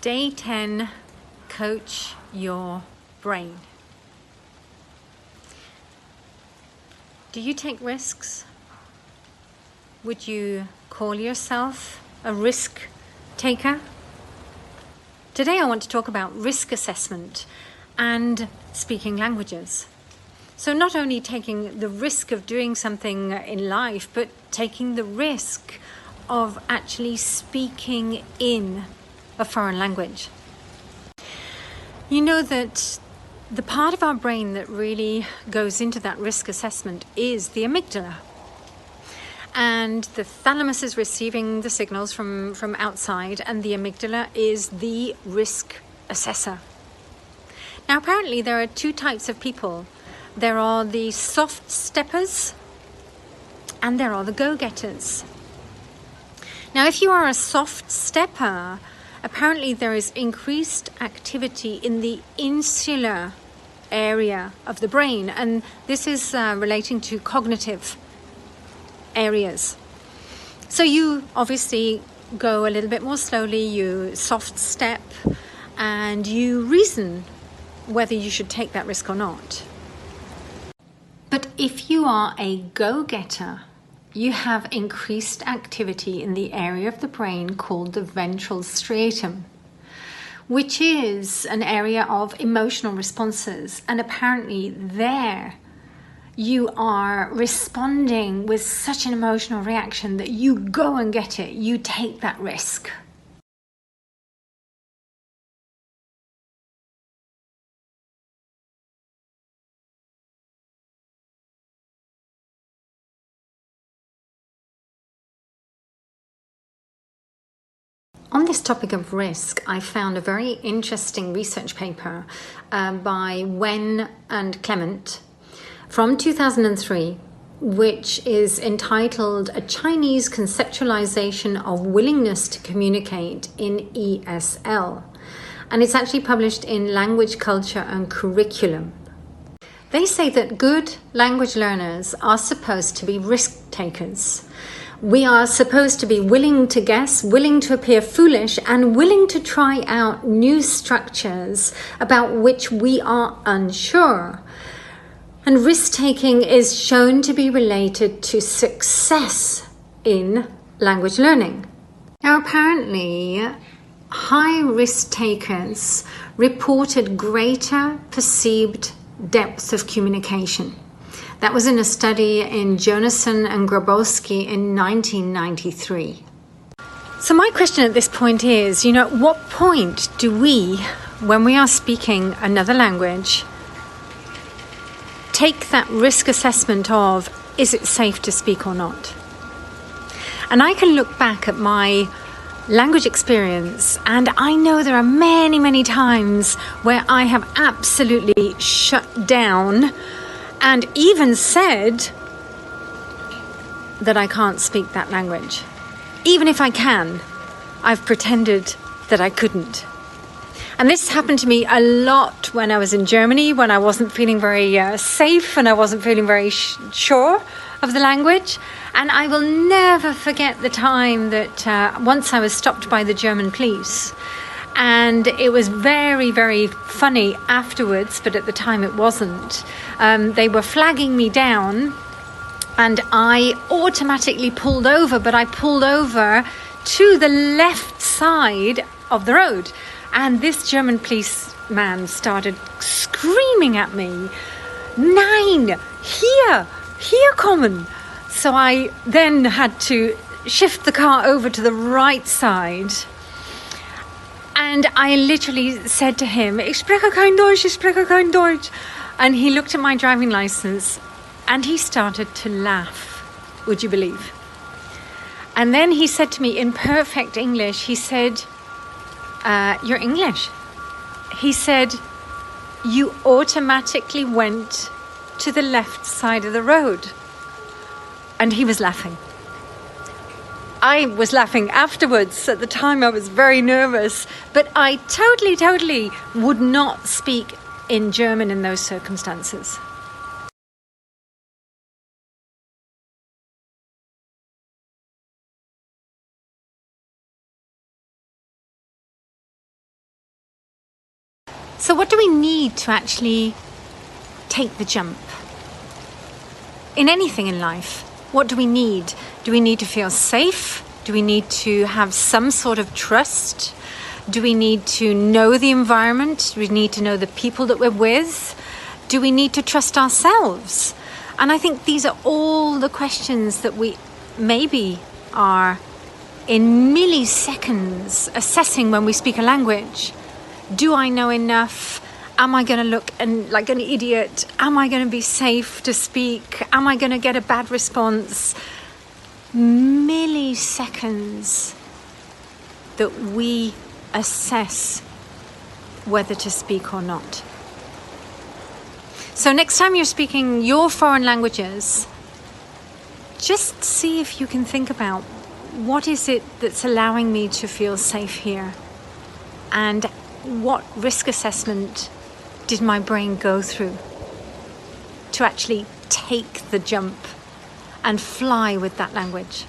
Day 10, coach your brain. Do you take risks? Would you call yourself a risk taker? Today I want to talk about risk assessment and speaking languages. So not only taking the risk of doing something in life, but taking the risk of actually speaking in a foreign language. You know that the part of our brain that really goes into that risk assessment is the amygdala. And the thalamus is receiving the signals from outside, and the amygdala is the risk assessor. Now, apparently there are two types of people. There are the soft steppers and there are the go-getters. Now, if you are a soft stepper, apparently there is increased activity in the insular area of the brain, and this is relating to cognitive areas. So you obviously go a little bit more slowly, you soft step, and you reason whether you should take that risk or not. But if you are a go-getter, you have increased activity in the area of the brain called the ventral striatum, which is an area of emotional responses. And apparently there you are responding with such an emotional reaction that you go and get it, you take that risk. On this topic of risk, I found a very interesting research paper by Wen and Clement from 2003, which is entitled A Chinese Conceptualization of Willingness to Communicate in ESL. And it's actually published in Language, Culture and Curriculum. They say that good language learners are supposed to be risk takers. We are supposed to be willing to guess, willing to appear foolish, and willing to try out new structures about which we are unsure. And risk-taking is shown to be related to success in language learning. Now, apparently, high risk takers reported greater perceived depth of communication. That was in a study in Jonason and Grabowski in 1993. So my question at this point is, what point do we, when we are speaking another language, take that risk assessment of, is it safe to speak or not? And I can look back at my language experience, and I know there are many, many times where I have absolutely shut down and even said that I can't speak that language. Even if I can, I've pretended that I couldn't. And this happened to me a lot when I was in Germany, when I wasn't feeling very safe and I wasn't feeling very sure of the language. And I will never forget the time that once I was stopped by the German police. And it was very, very funny afterwards, but at the time it wasn't. They were flagging me down and I automatically pulled over, but I pulled over to the left side of the road. And this German policeman started screaming at me, "Nein, hier kommen." So I then had to shift the car over to the right side. And I literally said to him, "Ich spreche kein Deutsch, ich spreche kein Deutsch." And he looked at my driving license and he started to laugh, would you believe? And then he said to me in perfect English, he said, "You're English." He said, "You automatically went to the left side of the road." And he was laughing. I was laughing afterwards. At the time I was very nervous, but I totally would not speak in German in those circumstances. So what do we need to actually take the jump? In anything in life, what do we need? Do we need to feel safe? Do we need to have some sort of trust? Do we need to know the environment? Do we need to know the people that we're with? Do we need to trust ourselves? And I think these are all the questions that we maybe are in milliseconds assessing when we speak a language. Do I know enough? Am I going to look like an idiot? Am I going to be safe to speak? Am I going to get a bad response? Milliseconds that we assess whether to speak or not. So next time you're speaking your foreign languages, just see if you can think about, what is it that's allowing me to feel safe here? And what risk assessment did my brain go through to actually take the jump and fly with that language?